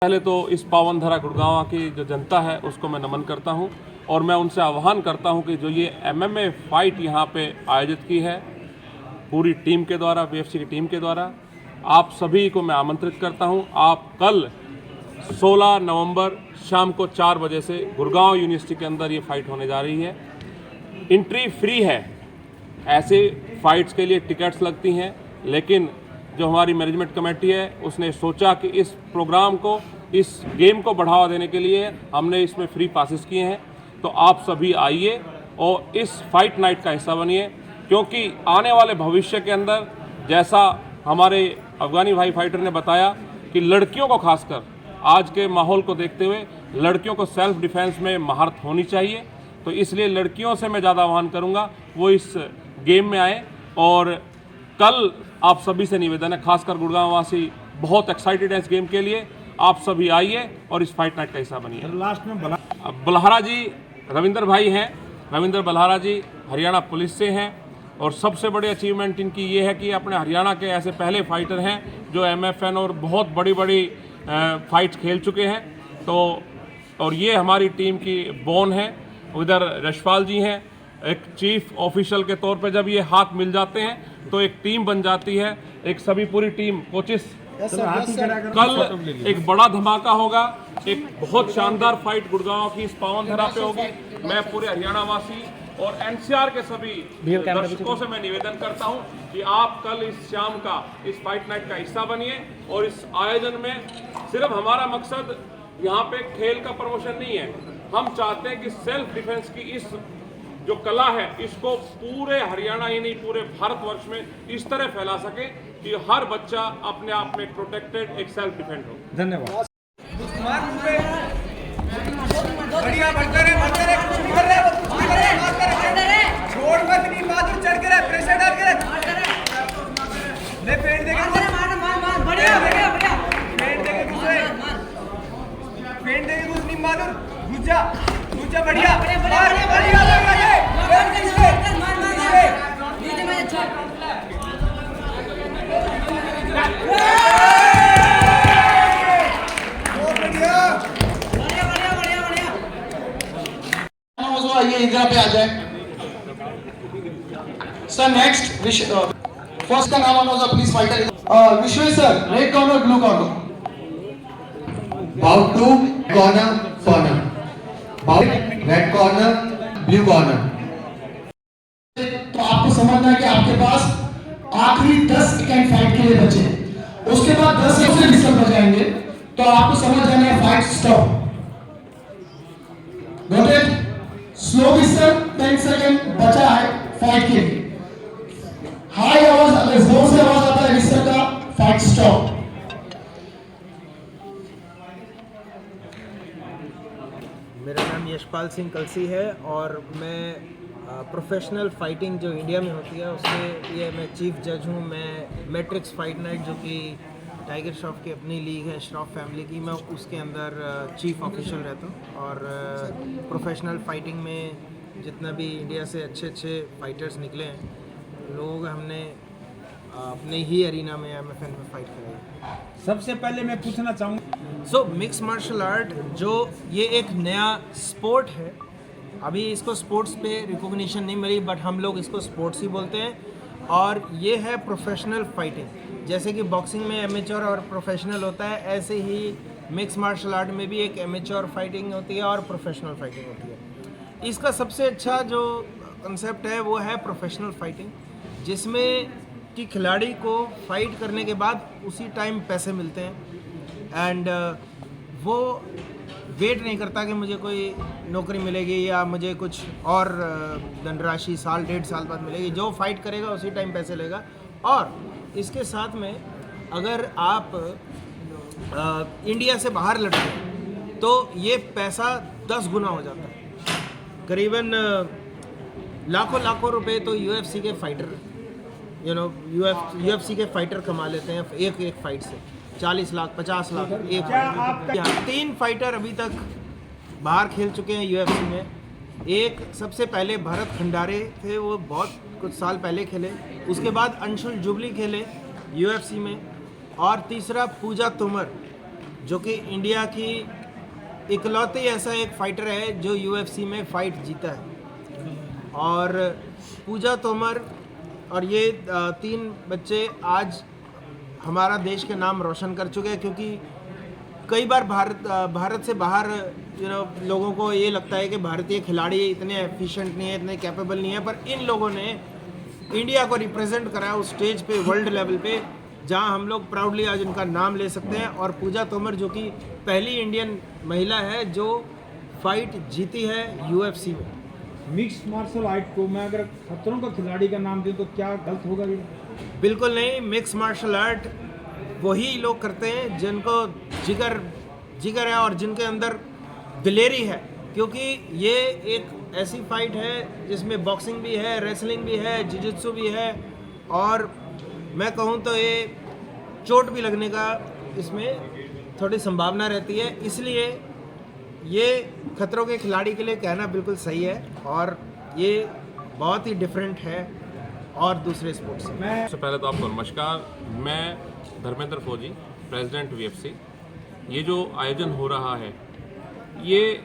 पहले तो इस पावन धरा गुड़गांव की जो जनता है उसको मैं नमन करता हूं और मैं उनसे आह्वान करता हूं कि जो ये एमएमए फाइट यहां पे आयोजित की है पूरी टीम के द्वारा, बीएफसी की टीम के द्वारा, आप सभी को मैं आमंत्रित करता हूं। आप कल 16 नवंबर शाम को 4 बजे से गुड़गांव यूनिवर्सिटी के अंदर ये फाइट होने जा रही है। एंट्री फ्री है। ऐसे फाइट्स के लिए टिकट्स लगती हैं, लेकिन जो हमारी मैनेजमेंट कमेटी है उसने सोचा कि इस प्रोग्राम को, इस गेम को बढ़ावा देने के लिए हमने इसमें फ्री पासेस किए हैं। तो आप सभी आइए और इस फाइट नाइट का हिस्सा बनिए, क्योंकि आने वाले भविष्य के अंदर जैसा हमारे अफगानी भाई फाइटर ने बताया कि लड़कियों को, खासकर आज के माहौल को देखते हुए लड़कियों को सेल्फ डिफेंस में महारत होनी चाहिए। तो इसलिए लड़कियों से मैं ज़्यादा आह्वान करूँगा वो इस गेम में आए। और कल आप सभी से निवेदन है, खासकर गुड़गांव वासी बहुत एक्साइटेड है इस गेम के लिए। आप सभी आइए और इस फाइट नाइट का हिस्सा बनिए। लास्ट में बल्हारा जी, रविंदर भाई हैं, रविंदर बल्हारा जी हरियाणा पुलिस से हैं और सबसे बड़ी अचीवमेंट इनकी ये है कि अपने हरियाणा के ऐसे पहले फाइटर हैं जो एमएफएन और बहुत बड़ी बड़ी फाइट्स खेल चुके हैं। तो और ये हमारी टीम की बोन है। उधर यशपाल जी हैं, एक चीफ ऑफिशियल के तौर पे जब ये हाथ मिल जाते हैं तो एक टीम बन जाती है, एक सभी पूरी टीम कोचेस। कल एक बड़ा धमाका होगा, एक बहुत शानदार फाइट गुड़गांव की इस पावन धरा पे होगी। मैं पूरे हरियाणा वासी और एनसीआर के सभी दर्शकों से मैं निवेदन करता हूं कि आप कल इस शाम का, इस फाइट नाइट का हिस्सा बनिए। और इस आयोजन में सिर्फ हमारा मकसद यहाँ पे खेल का प्रमोशन नहीं है, हम चाहते हैं कि सेल्फ डिफेंस की इस जो कला है इसको पूरे हरियाणा ही नहीं पूरे भारतवर्ष में इस तरह फैला सके कि हर बच्चा अपने आप में प्रोटेक्टेड, एक सेल्फ डिफेंड हो। धन्यवाद। बढ़िया बढ़ते रहे, छोड़ मत, नहीं बहादुर चढ़ के रहे, प्रेशर डाल के रहे, ले पेड़ देके बढ़िया बढ़िया बढ़िया पेड़ देके दूसरे पेड़ देके दूसरे नहीं बहादुर दूसरा दूसरा बढ़िया बढ़िया बढ़िया ये इंदिरा पे आ जाए सर। नेक्स्ट फर्स्ट का नाम होगा police fighter Vishvesh sir, red corner blue corner, bout two corner corner, bout red corner blue corner. तो आपको समझना है कि आपके पास आखिरी 10 सेकंड फाइट के लिए बचे, उसके बाद 10 से डिस्टर्ब हो जाएंगे। तो आपको समझ जाना है fight stop. Got it? Slow विस्टर 10 second बचा है फाइट के लिए। हाई आवाज, जोर से आवाज आता है विस्टर का, फाइट स्टॉप। मेरा नाम यशपाल सिंह कलसी है और मैं प्रोफेशनल फाइटिंग जो इंडिया में होती है उसके ये मैं चीफ जज हूँ। मैं मैट्रिक्स फाइट नाइट जो कि टाइगर श्रॉफ की अपनी लीग है, श्रॉफ फैमिली की, मैं उसके अंदर चीफ ऑफिशियल रहता हूँ। और प्रोफेशनल फाइटिंग में जितना भी इंडिया से अच्छे अच्छे फाइटर्स निकले हैं लोग, हमने अपने ही एरिना में एमएफएन में फाइट कराई। सबसे पहले मैं पूछना चाहूँगा, सो मिक्स मार्शल आर्ट जो ये एक नया स्पोर्ट है, अभी इसको स्पोर्ट्स पे रिकॉग्निशन नहीं मिली बट हम लोग इसको स्पोर्ट्स ही बोलते हैं। और ये है प्रोफेशनल फाइटिंग। जैसे कि बॉक्सिंग में एमेच्योर और प्रोफेशनल होता है, ऐसे ही मिक्स मार्शल आर्ट में भी एक एमेच्योर फाइटिंग होती है और प्रोफेशनल फाइटिंग होती है। इसका सबसे अच्छा जो कंसेप्ट है वो है प्रोफेशनल फाइटिंग, जिसमें कि खिलाड़ी को फाइट करने के बाद उसी टाइम पैसे मिलते हैं एंड वो वेट नहीं करता कि मुझे कोई नौकरी मिलेगी या मुझे कुछ और धनराशि साल 1.5 साल बाद मिलेगी। जो फाइट करेगा उसी टाइम पैसे लेगा। और इसके साथ में अगर आप इंडिया से बाहर लड़ते हैं तो ये पैसा 10 गुना हो जाता है। करीबन लाखों लाखों रुपए तो यूएफसी के फाइटर यूएफसी के फाइटर कमा लेते हैं एक एक फाइट से। 40 लाख 50 लाख एक। 3 फाइटर अभी तक बाहर खेल चुके हैं यूएफसी में। एक सबसे पहले भरत खंडारे थे, वो बहुत कुछ साल पहले खेले। उसके बाद अंशुल जुबली खेले यूएफसी में। और तीसरा पूजा तोमर जो कि इंडिया की इकलौती ऐसा एक फाइटर है जो UFC में फ़ाइट जीता है। और पूजा तोमर और ये 3 बच्चे आज हमारा देश के नाम रोशन कर चुके हैं, क्योंकि कई बार भारत से बाहर लोगों को ये लगता है कि भारतीय खिलाड़ी इतने एफिशिएंट नहीं है, इतने कैपेबल नहीं है, पर इन लोगों ने इंडिया को रिप्रेजेंट करा उस स्टेज पे, वर्ल्ड लेवल पे, जहां हम लोग प्राउडली आज उनका नाम ले सकते हैं। और पूजा तोमर जो कि पहली इंडियन महिला है जो फाइट जीती है UFC में। मिक्स मार्शल आर्ट को मैं अगर खतरों का खिलाड़ी का नाम दूं तो क्या गलत होगा? बिल्कुल नहीं। मिक्स मार्शल आर्ट वही लोग करते हैं जिनको जिगर है और जिनके अंदर दिलेरी है, क्योंकि ये एक ऐसी फाइट है जिसमें बॉक्सिंग भी है, रेसलिंग भी है, जिजित्सु भी है, और मैं कहूँ तो ये चोट भी लगने का इसमें थोड़ी संभावना रहती है। इसलिए ये खतरों के खिलाड़ी के लिए कहना बिल्कुल सही है, और ये बहुत ही डिफरेंट है और दूसरे स्पोर्ट्स से। सबसे पहले तो आपको नमस्कार। मैं धर्मेंद्र फौजी, प्रेसिडेंट UFC। ये जो आयोजन हो रहा है ये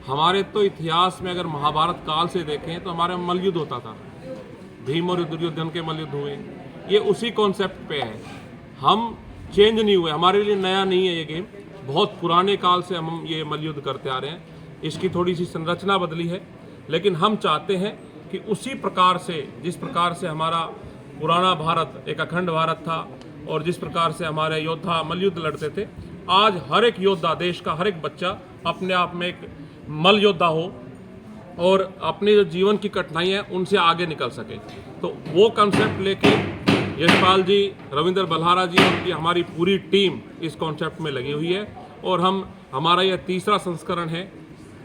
हमारे तो इतिहास में अगर महाभारत काल से देखें तो हमारे मल्लयुद्ध होता था, भीम और दुर्योधन के मल्लयुद्ध हुए, ये उसी कॉन्सेप्ट पे है। हम चेंज नहीं हुए, हमारे लिए नया नहीं है ये गेम, बहुत पुराने काल से हम ये मल्लयुद्ध करते आ रहे हैं। इसकी थोड़ी सी संरचना बदली है, लेकिन हम चाहते हैं कि उसी प्रकार से, जिस प्रकार से हमारा पुराना भारत एक अखंड भारत था और जिस प्रकार से हमारे योद्धा मल्लयुद्ध लड़ते थे, आज हर एक योद्धा, देश का हर एक बच्चा अपने आप में एक मल्ल योद्धा हो और अपने जो जीवन की कठिनाइयाँ हैं उनसे आगे निकल सके। तो वो कंसेप्ट लेके यशपाल जी, रविंद्र बल्हारा जी और हमारी पूरी टीम इस कॉन्सेप्ट में लगी हुई है, और हमारा यह तीसरा संस्करण है।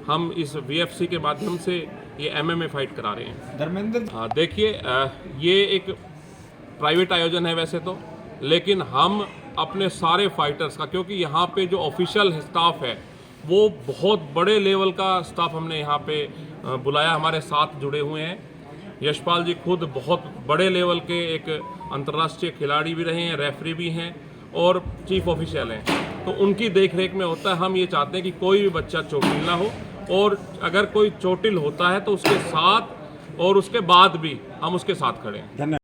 हम इस VFC के माध्यम से ये MMA फाइट करा रहे हैं। धर्मेंद्र देखिए, ये एक प्राइवेट आयोजन है वैसे तो, लेकिन हम अपने सारे फाइटर्स का, क्योंकि यहाँ पे जो ऑफिशियल स्टाफ है वो बहुत बड़े लेवल का स्टाफ हमने यहाँ पे बुलाया, हमारे साथ जुड़े हुए हैं। यशपाल जी खुद बहुत बड़े लेवल के एक अंतर्राष्ट्रीय खिलाड़ी भी रहे हैं, रेफरी भी हैं और चीफ ऑफिशियल हैं, तो उनकी देखरेख में होता है। हम ये चाहते हैं कि कोई भी बच्चा चोटिल ना हो, और अगर कोई चोटिल होता है तो उसके साथ और उसके बाद भी हम उसके साथ खड़े हैं। धन्यवाद।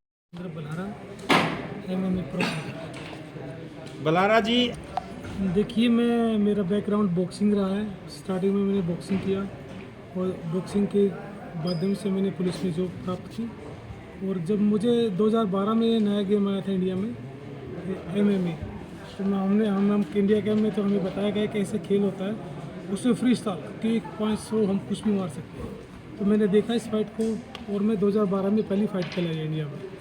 MMA बलारा जी, देखिए, मेरा बैकग्राउंड बॉक्सिंग रहा है। स्टार्टिंग में मैंने बॉक्सिंग किया और बॉक्सिंग के माध्यम से मैंने पुलिस में जॉब प्राप्त की। और जब मुझे 2012 में ये नया गेम आया था इंडिया में, MMA, तो हम इंडिया गेम में तो हमें बताया गया कि ऐसे खेल होता है, उसमें फ्री स्टाइल कि 500 हम कुछ भी मार सकते हैं। तो मैंने देखा इस फाइट को, और मैं 2012 में पहली फाइट खेलाई है इंडिया में।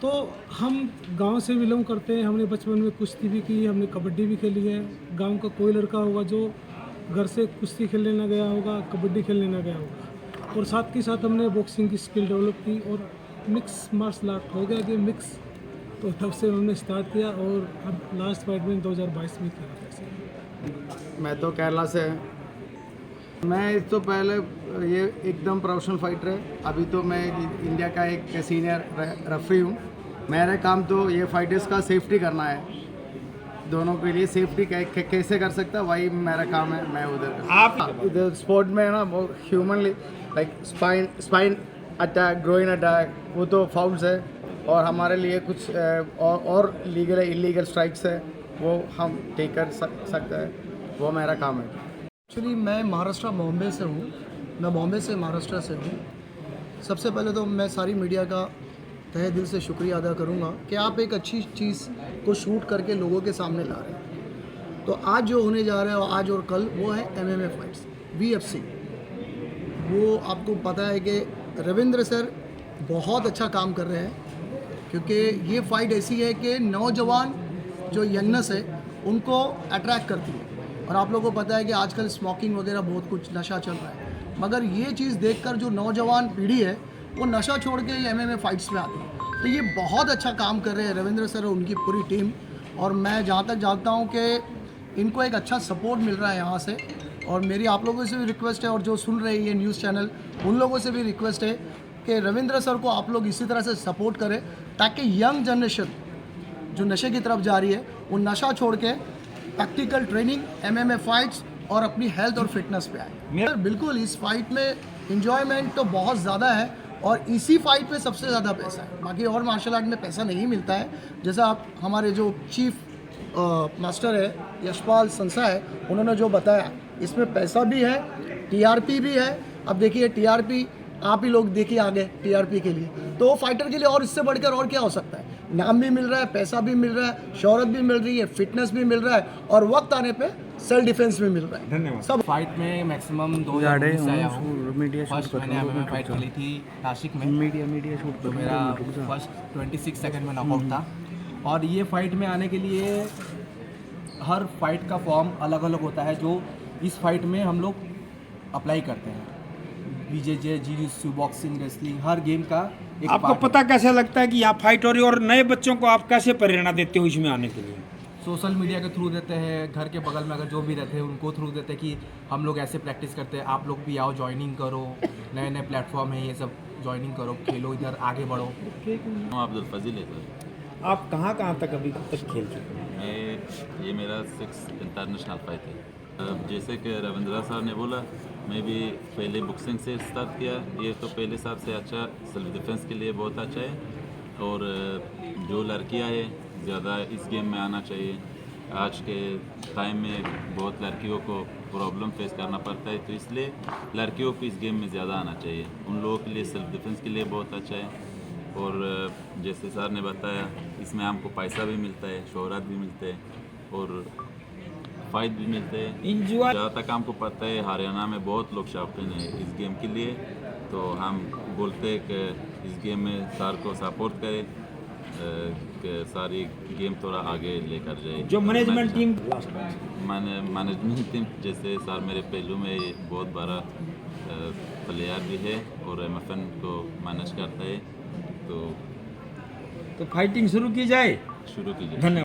तो हम गांव से बिलोंग करते हैं, हमने बचपन में कुश्ती भी की, हमने कबड्डी भी खेली है। गांव का कोई लड़का होगा जो घर से कुश्ती खेलने ना गया होगा, कबड्डी खेलने ना गया होगा, और साथ के साथ हमने बॉक्सिंग की स्किल डेवलप की और मिक्स मार्शल आर्ट हो गया कि मिक्स। तो तब से हमने स्टार्ट किया और अब लास्ट फाइट में 2022 में किया। मैं तो केरला से है। मैं इस तो पहले ये एकदम प्रोफेशनल फाइटर है। अभी तो मैं इंडिया का एक सीनियर रेफरी हूँ। मेरा काम तो ये फाइटर्स का सेफ्टी करना है, दोनों के लिए सेफ्टी कैसे कर सकता है वही मेरा काम है। मैं उधर आप इधर स्पोर्ट में ना humanly like spine attack, groin attack, वो तो फाउल्स है, और हमारे लिए कुछ और लीगल इलीगल स्ट्राइक्स है वो हम टेक कर सकते हैं, वो मेरा काम है। एक्चुअली मैं महाराष्ट्र बॉम्बे से हूँ। मैं बॉम्बे से महाराष्ट्र से हूँ। सबसे पहले तो मैं सारी मीडिया का तहे दिल से शुक्रिया अदा करूँगा कि आप एक अच्छी चीज़ को शूट करके लोगों के सामने ला रहे हैं। तो आज जो होने जा रहा है आज और कल, वो है MMA फाइट्स VFC। वो आपको पता है कि रविंद्र सर बहुत अच्छा काम कर रहे हैं, क्योंकि ये फ़ाइट ऐसी है कि नौजवान जो यंगनेस है उनको अट्रैक्ट करती है। और आप लोगों को पता है कि आजकल स्मोकिंग वगैरह बहुत कुछ नशा चल रहा है, मगर ये चीज़ देखकर जो नौजवान पीढ़ी है वो नशा छोड़ के MMA फाइट्स में आती है। तो ये बहुत अच्छा काम कर रहे हैं रविंद्र सर और उनकी पूरी टीम। और मैं जहाँ तक जानता हूँ कि इनको एक अच्छा सपोर्ट मिल रहा है यहाँ से। और मेरी आप लोगों से भी रिक्वेस्ट है, और जो सुन रहे हैं ये न्यूज़ चैनल, उन लोगों से भी रिक्वेस्ट है कि रविंद्र सर को आप लोग इसी तरह से सपोर्ट करें, ताकि यंग जनरेशन जो नशे की तरफ जा रही है वो नशा छोड़ के प्रैक्टिकल ट्रेनिंग, MMA फाइट्स और अपनी हेल्थ और फिटनेस पे आए। बिल्कुल इस फाइट में इंजॉयमेंट तो बहुत ज़्यादा है और इसी फाइट में सबसे ज़्यादा पैसा है। बाकी और मार्शल आर्ट में पैसा नहीं मिलता है। जैसा आप हमारे जो चीफ मास्टर है यशपाल संसा है, उन्होंने जो बताया, इसमें पैसा भी है, TRP भी है। अब देखिए TRP आप ही लोग देखिए आगे TRP के लिए, तो फाइटर के लिए और इससे बढ़कर और क्या हो सकता है। नाम भी मिल रहा है, पैसा भी मिल रहा है, शोहरत भी मिल रही है, फिटनेस भी मिल रहा है और वक्त आने पे सेल्फ डिफेंस भी मिल रहा है। धन्यवाद। सब फाइट में मैक्सिमम 2019 से आया हूँ। फर्स्ट मैंने MMA फाइट खेली थी नासिक में, तो मेरा फर्स्ट 26 सेकंड में नॉकआउट था। और ये फाइट में आने के लिए हर फाइट का फॉर्म अलग अलग होता है, जो इस फाइट में हम लोग अप्लाई करते हैं। BJJ, jiu-jitsu, बॉक्सिंग, रेसलिंग, हर गेम का एक आपको part पता कैसे लगता है कि यहाँ फाइट हो रही है और नए बच्चों को आप कैसे प्रेरणा देते हो इसमें आने के लिए? सोशल मीडिया के थ्रू देते हैं, घर के बगल में अगर जो भी रहते हैं उनको थ्रू देते हैं कि हम लोग ऐसे प्रैक्टिस करते हैं, आप लोग भी आओ, ज्वाइनिंग करो, नए नए प्लेटफॉर्म है ये सब, ज्वाइनिंग करो, खेलो, इधर आगे बढ़ो। अब्दुल फजील है सर। आप कहाँ तक अभी तक खेल चुके हैं? ये मेरा 6th इंटरनेशनल फाइट है। जैसे कि रविंद्रा साहब ने बोला, मैं भी पहले बॉक्सिंग से स्टार्ट किया। ये तो पहले साल से अच्छा सेल्फ डिफेंस के लिए बहुत अच्छा है। और जो लड़कियां हैं ज़्यादा इस गेम में आना चाहिए। आज के टाइम में बहुत लड़कियों को प्रॉब्लम फेस करना पड़ता है, तो इसलिए लड़कियों को इस गेम में ज़्यादा आना चाहिए। उन लोगों के लिए सेल्फ डिफेंस के लिए बहुत अच्छा है। और जैसे सर ने बताया, इसमें हमको पैसा भी मिलता है, शोहरत भी मिलते हैं और फाइट भी मिलते हैं। जहाँ तक हमको पता है हरियाणा में बहुत लोग शौकीन हैं इस गेम के लिए, तो हम बोलते हैं कि इस गेम में सर को सपोर्ट करें कि सारी गेम थोड़ा आगे लेकर जाए। जो मैनेजमेंट टीम मैनेजमेंट टीम जैसे सर मेरे पहलू में बहुत बड़ा प्लेयर भी है और MFN को मैनेज करता है, तो फाइटिंग शुरू की जाए। शुरू कीजिए। धन्यवाद।